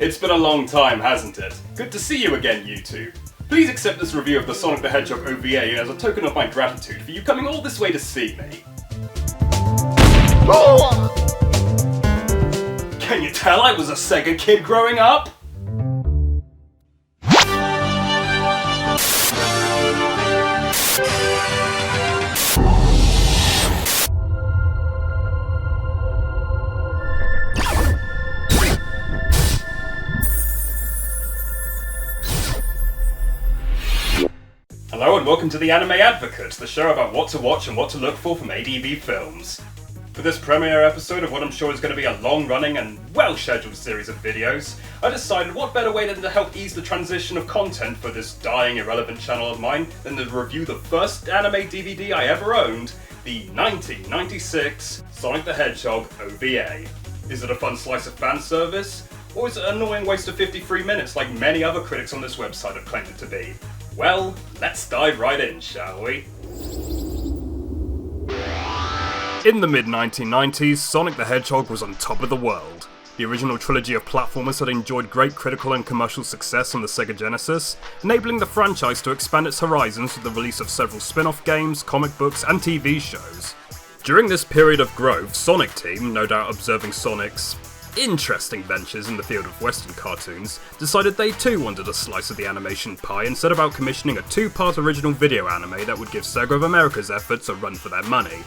It's been a long time, hasn't it? Good to see you again, YouTube. Please accept this review of the Sonic the Hedgehog OVA as a token of my gratitude for you coming all this way to see me. Can you tell I was a Sega kid growing up? Hello and welcome to the Anime Advocate, the show about what to watch and what to look for from ADV Films. For this premiere episode of what I'm sure is going to be a long-running and well-scheduled series of videos, I decided what better way than to help ease the transition of content for this dying, irrelevant channel of mine than to review the first anime DVD I ever owned, the 1996 Sonic the Hedgehog OVA. Is it a fun slice of fan service? Or is it an annoying waste of 53 minutes like many other critics on this website have claimed it to be? Well, let's dive right in, shall we? In the mid-1990s, Sonic the Hedgehog was on top of the world. The original trilogy of platformers had enjoyed great critical and commercial success on the Sega Genesis, enabling the franchise to expand its horizons with the release of several spin-off games, comic books, and TV shows. During this period of growth, Sonic Team, no doubt observing Sonic's interesting ventures in the field of Western cartoons, decided they too wanted a slice of the animation pie and set about commissioning a two-part original video anime that would give Sega of America's efforts a run for their money.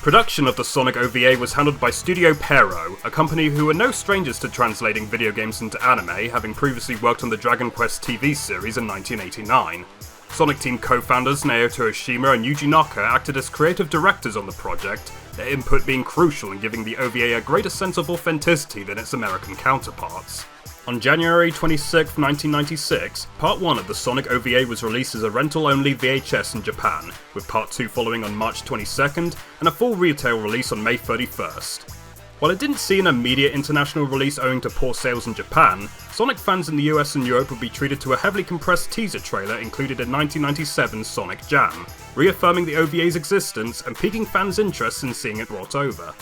Production of the Sonic OVA was handled by Studio Pierrot, a company who were no strangers to translating video games into anime, having previously worked on the Dragon Quest TV series in 1989. Sonic Team co-founders Naoto Oshima and Yuji Naka acted as creative directors on the project, their input being crucial in giving the OVA a greater sense of authenticity than its American counterparts. On January 26, 1996, Part 1 of the Sonic OVA was released as a rental-only VHS in Japan, with Part 2 following on March 22nd, and a full retail release on May 31st. While it didn't see an immediate international release owing to poor sales in Japan, Sonic fans in the US and Europe would be treated to a heavily compressed teaser trailer included in 1997's Sonic Jam, reaffirming the OVA's existence and piquing fans' interest in seeing it brought over.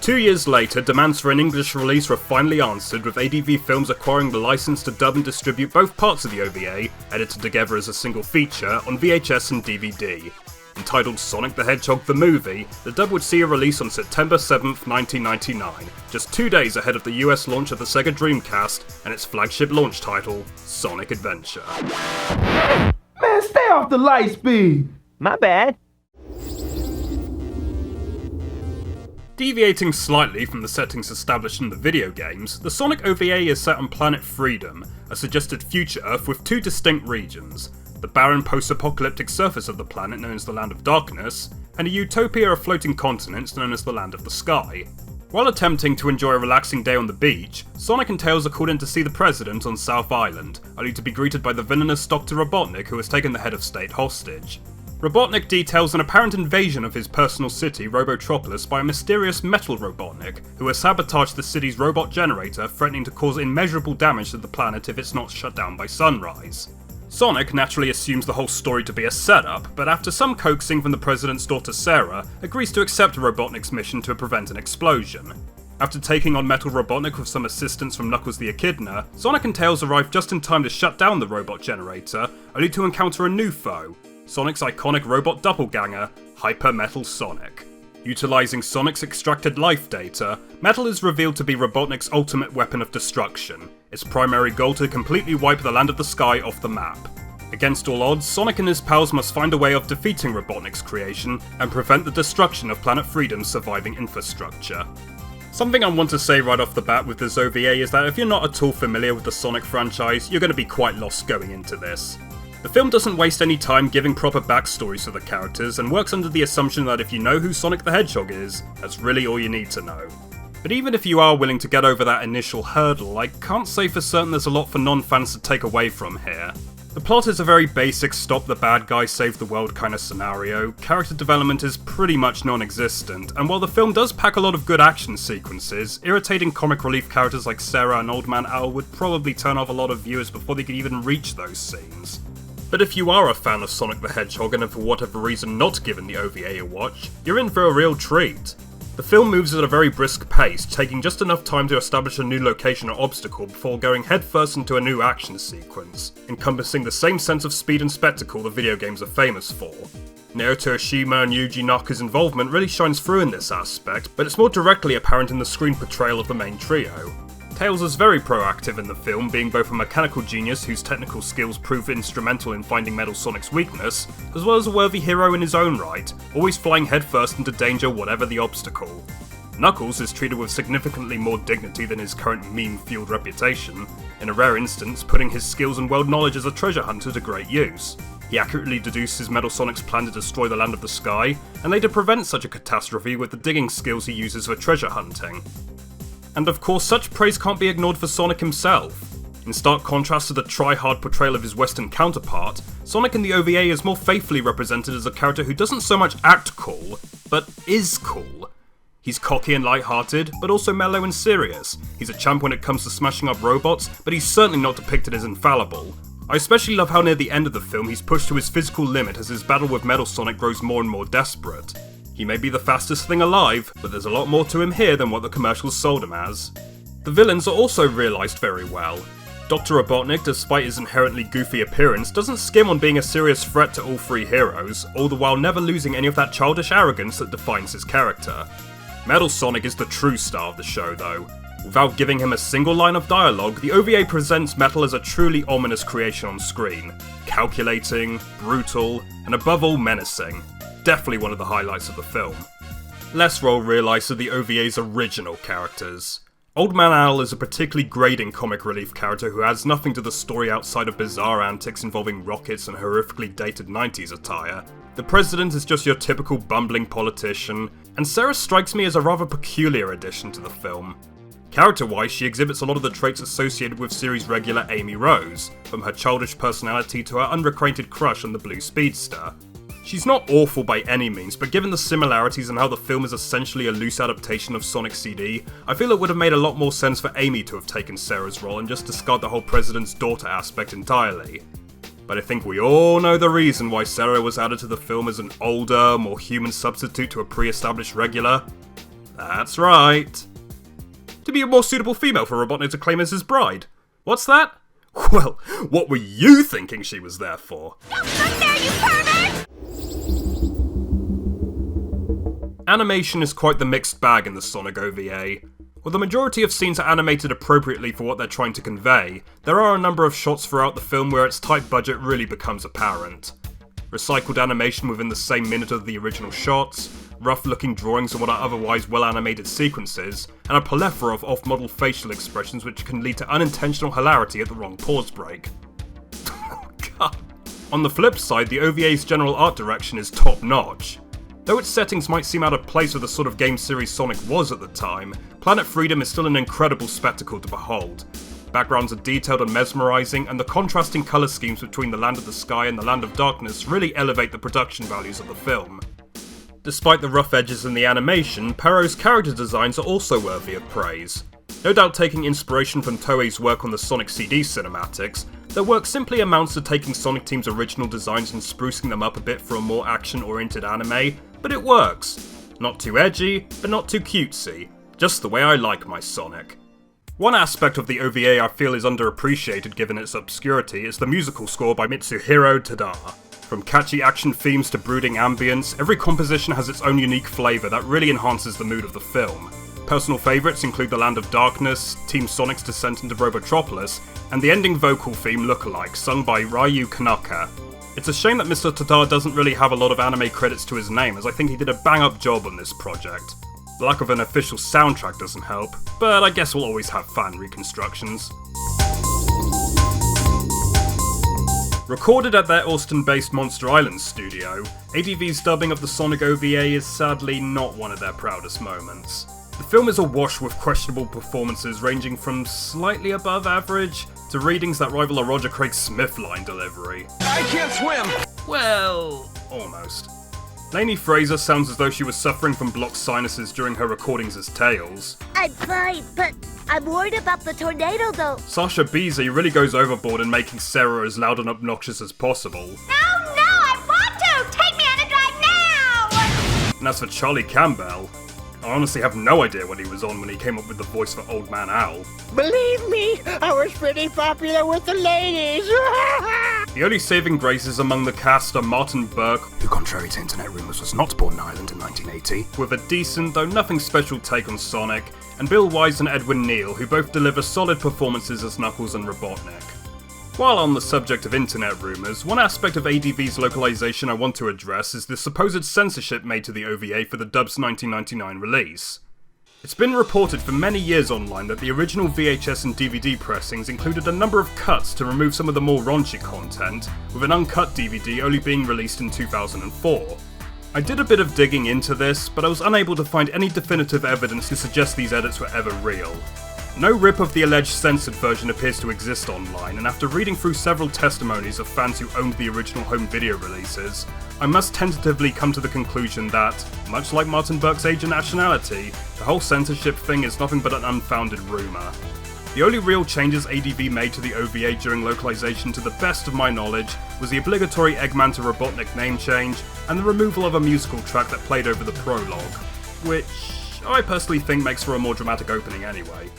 2 years later, demands for an English release were finally answered, with ADV Films acquiring the license to dub and distribute both parts of the OVA, edited together as a single feature, on VHS and DVD. Entitled Sonic the Hedgehog the Movie, the dub would see a release on September 7th, 1999, just 2 days ahead of the US launch of the Sega Dreamcast and its flagship launch title, Sonic Adventure. Man, stay off the light speed! My bad. Deviating slightly from the settings established in the video games, the Sonic OVA is set on Planet Freedom, a suggested future Earth with two distinct regions: the barren post-apocalyptic surface of the planet known as the Land of Darkness, and a utopia of floating continents known as the Land of the Sky. While attempting to enjoy a relaxing day on the beach, Sonic and Tails are called in to see the President on South Island, only to be greeted by the villainous Dr. Robotnik, who has taken the head of state hostage. Robotnik details an apparent invasion of his personal city, Robotropolis, by a mysterious metal Robotnik, who has sabotaged the city's robot generator, threatening to cause immeasurable damage to the planet if it's not shut down by sunrise. Sonic naturally assumes the whole story to be a setup, but after some coaxing from the President's daughter Sarah, agrees to accept Robotnik's mission to prevent an explosion. After taking on Metal Robotnik with some assistance from Knuckles the Echidna, Sonic and Tails arrive just in time to shut down the robot generator, only to encounter a new foe: Sonic's iconic robot doppelganger, Hyper Metal Sonic. Utilizing Sonic's extracted life data, Metal is revealed to be Robotnik's ultimate weapon of destruction, its primary goal to completely wipe the Land of the Sky off the map. Against all odds, Sonic and his pals must find a way of defeating Robotnik's creation and prevent the destruction of Planet Freedom's surviving infrastructure. Something I want to say right off the bat with this OVA is that if you're not at all familiar with the Sonic franchise, you're going to be quite lost going into this. The film doesn't waste any time giving proper backstories to the characters and works under the assumption that if you know who Sonic the Hedgehog is, that's really all you need to know. But even if you are willing to get over that initial hurdle, I can't say for certain there's a lot for non-fans to take away from here. The plot is a very basic stop the bad guy save the world kind of scenario, character development is pretty much non-existent, and while the film does pack a lot of good action sequences, irritating comic relief characters like Sarah and Old Man Al would probably turn off a lot of viewers before they could even reach those scenes. But if you are a fan of Sonic the Hedgehog and have for whatever reason not given the OVA a watch, you're in for a real treat. The film moves at a very brisk pace, taking just enough time to establish a new location or obstacle before going headfirst into a new action sequence, encompassing the same sense of speed and spectacle the video games are famous for. Naoto Oshima and Yuji Naka's involvement really shines through in this aspect, but it's more directly apparent in the screen portrayal of the main trio. Tails is very proactive in the film, being both a mechanical genius whose technical skills prove instrumental in finding Metal Sonic's weakness, as well as a worthy hero in his own right, always flying headfirst into danger whatever the obstacle. Knuckles is treated with significantly more dignity than his current meme-fueled reputation, in a rare instance putting his skills and world knowledge as a treasure hunter to great use. He accurately deduces Metal Sonic's plan to destroy the Land of the Sky, and later prevents such a catastrophe with the digging skills he uses for treasure hunting. And of course, such praise can't be ignored for Sonic himself. In stark contrast to the try-hard portrayal of his Western counterpart, Sonic in the OVA is more faithfully represented as a character who doesn't so much act cool, but is cool. He's cocky and light-hearted, but also mellow and serious. He's a champ when it comes to smashing up robots, but he's certainly not depicted as infallible. I especially love how near the end of the film he's pushed to his physical limit as his battle with Metal Sonic grows more and more desperate. He may be the fastest thing alive, but there's a lot more to him here than what the commercials sold him as. The villains are also realised very well. Dr. Robotnik, despite his inherently goofy appearance, doesn't skim on being a serious threat to all three heroes, all the while never losing any of that childish arrogance that defines his character. Metal Sonic is the true star of the show though. Without giving him a single line of dialogue, the OVA presents Metal as a truly ominous creation on screen. Calculating, brutal, and above all menacing. Definitely one of the highlights of the film. Less well realised are the OVA's original characters. Old Man Al is a particularly grating comic relief character who adds nothing to the story outside of bizarre antics involving rockets and horrifically dated 90s attire. The President is just your typical bumbling politician, and Sarah strikes me as a rather peculiar addition to the film. Character-wise, she exhibits a lot of the traits associated with series regular Amy Rose, from her childish personality to her unrequited crush on the blue speedster. She's not awful by any means, but given the similarities and how the film is essentially a loose adaptation of Sonic CD, I feel it would have made a lot more sense for Amy to have taken Sarah's role and just discard the whole President's daughter aspect entirely. But I think we all know the reason why Sarah was added to the film as an older, more human substitute to a pre-established regular. That's right. To be a more suitable female for Robotnik to claim as his bride. What's that? Well, what were you thinking she was there for? Don't come there, you pervert! Animation is quite the mixed bag in the Sonic OVA. While the majority of scenes are animated appropriately for what they're trying to convey, there are a number of shots throughout the film where its tight budget really becomes apparent. Recycled animation within the same minute of the original shots, rough-looking drawings of what are otherwise well-animated sequences, and a plethora of off-model facial expressions which can lead to unintentional hilarity at the wrong pause break. Oh god. On the flip side, the OVA's general art direction is top-notch. Though its settings might seem out of place with the sort of game series Sonic was at the time, Planet Freedom is still an incredible spectacle to behold. Backgrounds are detailed and mesmerising, and the contrasting colour schemes between the Land of the Sky and the Land of Darkness really elevate the production values of the film. Despite the rough edges in the animation, Perro's character designs are also worthy of praise. No doubt taking inspiration from Toei's work on the Sonic CD cinematics, their work simply amounts to taking Sonic Team's original designs and sprucing them up a bit for a more action-oriented anime, but it works. Not too edgy, but not too cutesy. Just the way I like my Sonic. One aspect of the OVA I feel is underappreciated given its obscurity is the musical score by Mitsuhiro Tada. From catchy action themes to brooding ambience, every composition has its own unique flavour that really enhances the mood of the film. Personal favourites include The Land of Darkness, Team Sonic's descent into Robotropolis, and the ending vocal theme Lookalike, sung by Ryu Kanaka. It's a shame that Mr. Tada doesn't really have a lot of anime credits to his name, as I think he did a bang-up job on this project. The lack of an official soundtrack doesn't help, but I guess we'll always have fan reconstructions. Recorded at their Austin-based Monster Island studio, ADV's dubbing of the Sonic OVA is sadly not one of their proudest moments. The film is awash with questionable performances ranging from slightly above average to readings that rival a Roger Craig Smith line delivery. I can't swim! Well, almost. Lainey Fraser sounds as though she was suffering from blocked sinuses during her recordings as Tails. I'm fine, but I'm worried about the tornado though. Sasha Beasley really goes overboard in making Sarah as loud and obnoxious as possible. No, I want to! Take me on a drive now! And as for Charlie Campbell, I honestly have no idea what he was on when he came up with the voice for Old Man Owl. Believe me, I was pretty popular with the ladies. The only saving graces among the cast are Martin Burke, who contrary to internet rumours was not born in Ireland in 1980, with a decent, though nothing special take on Sonic, and Bill Wise and Edwin Neal, who both deliver solid performances as Knuckles and Robotnik. While on the subject of internet rumours, one aspect of ADV's localisation I want to address is the supposed censorship made to the OVA for the dub's 1999 release. It's been reported for many years online that the original VHS and DVD pressings included a number of cuts to remove some of the more raunchy content, with an uncut DVD only being released in 2004. I did a bit of digging into this, but I was unable to find any definitive evidence to suggest these edits were ever real. No rip of the alleged censored version appears to exist online, and after reading through several testimonies of fans who owned the original home video releases, I must tentatively come to the conclusion that, much like Martin Burke's age and nationality, the whole censorship thing is nothing but an unfounded rumour. The only real changes ADV made to the OVA during localization, to the best of my knowledge, was the obligatory Eggman to Robotnik name change, and the removal of a musical track that played over the prologue, which I personally think makes for a more dramatic opening anyway.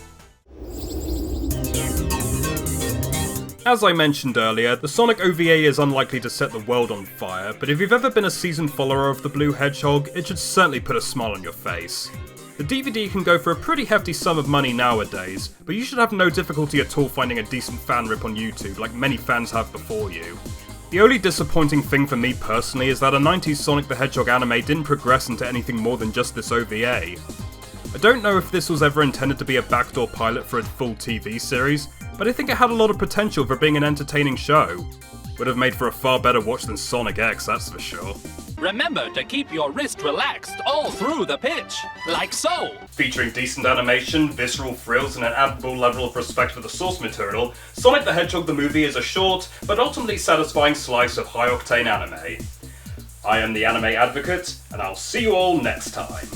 As I mentioned earlier, the Sonic OVA is unlikely to set the world on fire, but if you've ever been a seasoned follower of the Blue Hedgehog, it should certainly put a smile on your face. The DVD can go for a pretty hefty sum of money nowadays, but you should have no difficulty at all finding a decent fan rip on YouTube, like many fans have before you. The only disappointing thing for me personally is that a 90s Sonic the Hedgehog anime didn't progress into anything more than just this OVA. I don't know if this was ever intended to be a backdoor pilot for a full TV series, but I think it had a lot of potential for being an entertaining show. Would have made for a far better watch than Sonic X, that's for sure. Remember to keep your wrist relaxed all through the pitch, like so. Featuring decent animation, visceral thrills, and an admirable level of respect for the source material, Sonic the Hedgehog the movie is a short, but ultimately satisfying slice of high-octane anime. I am the Anime Advocate, and I'll see you all next time.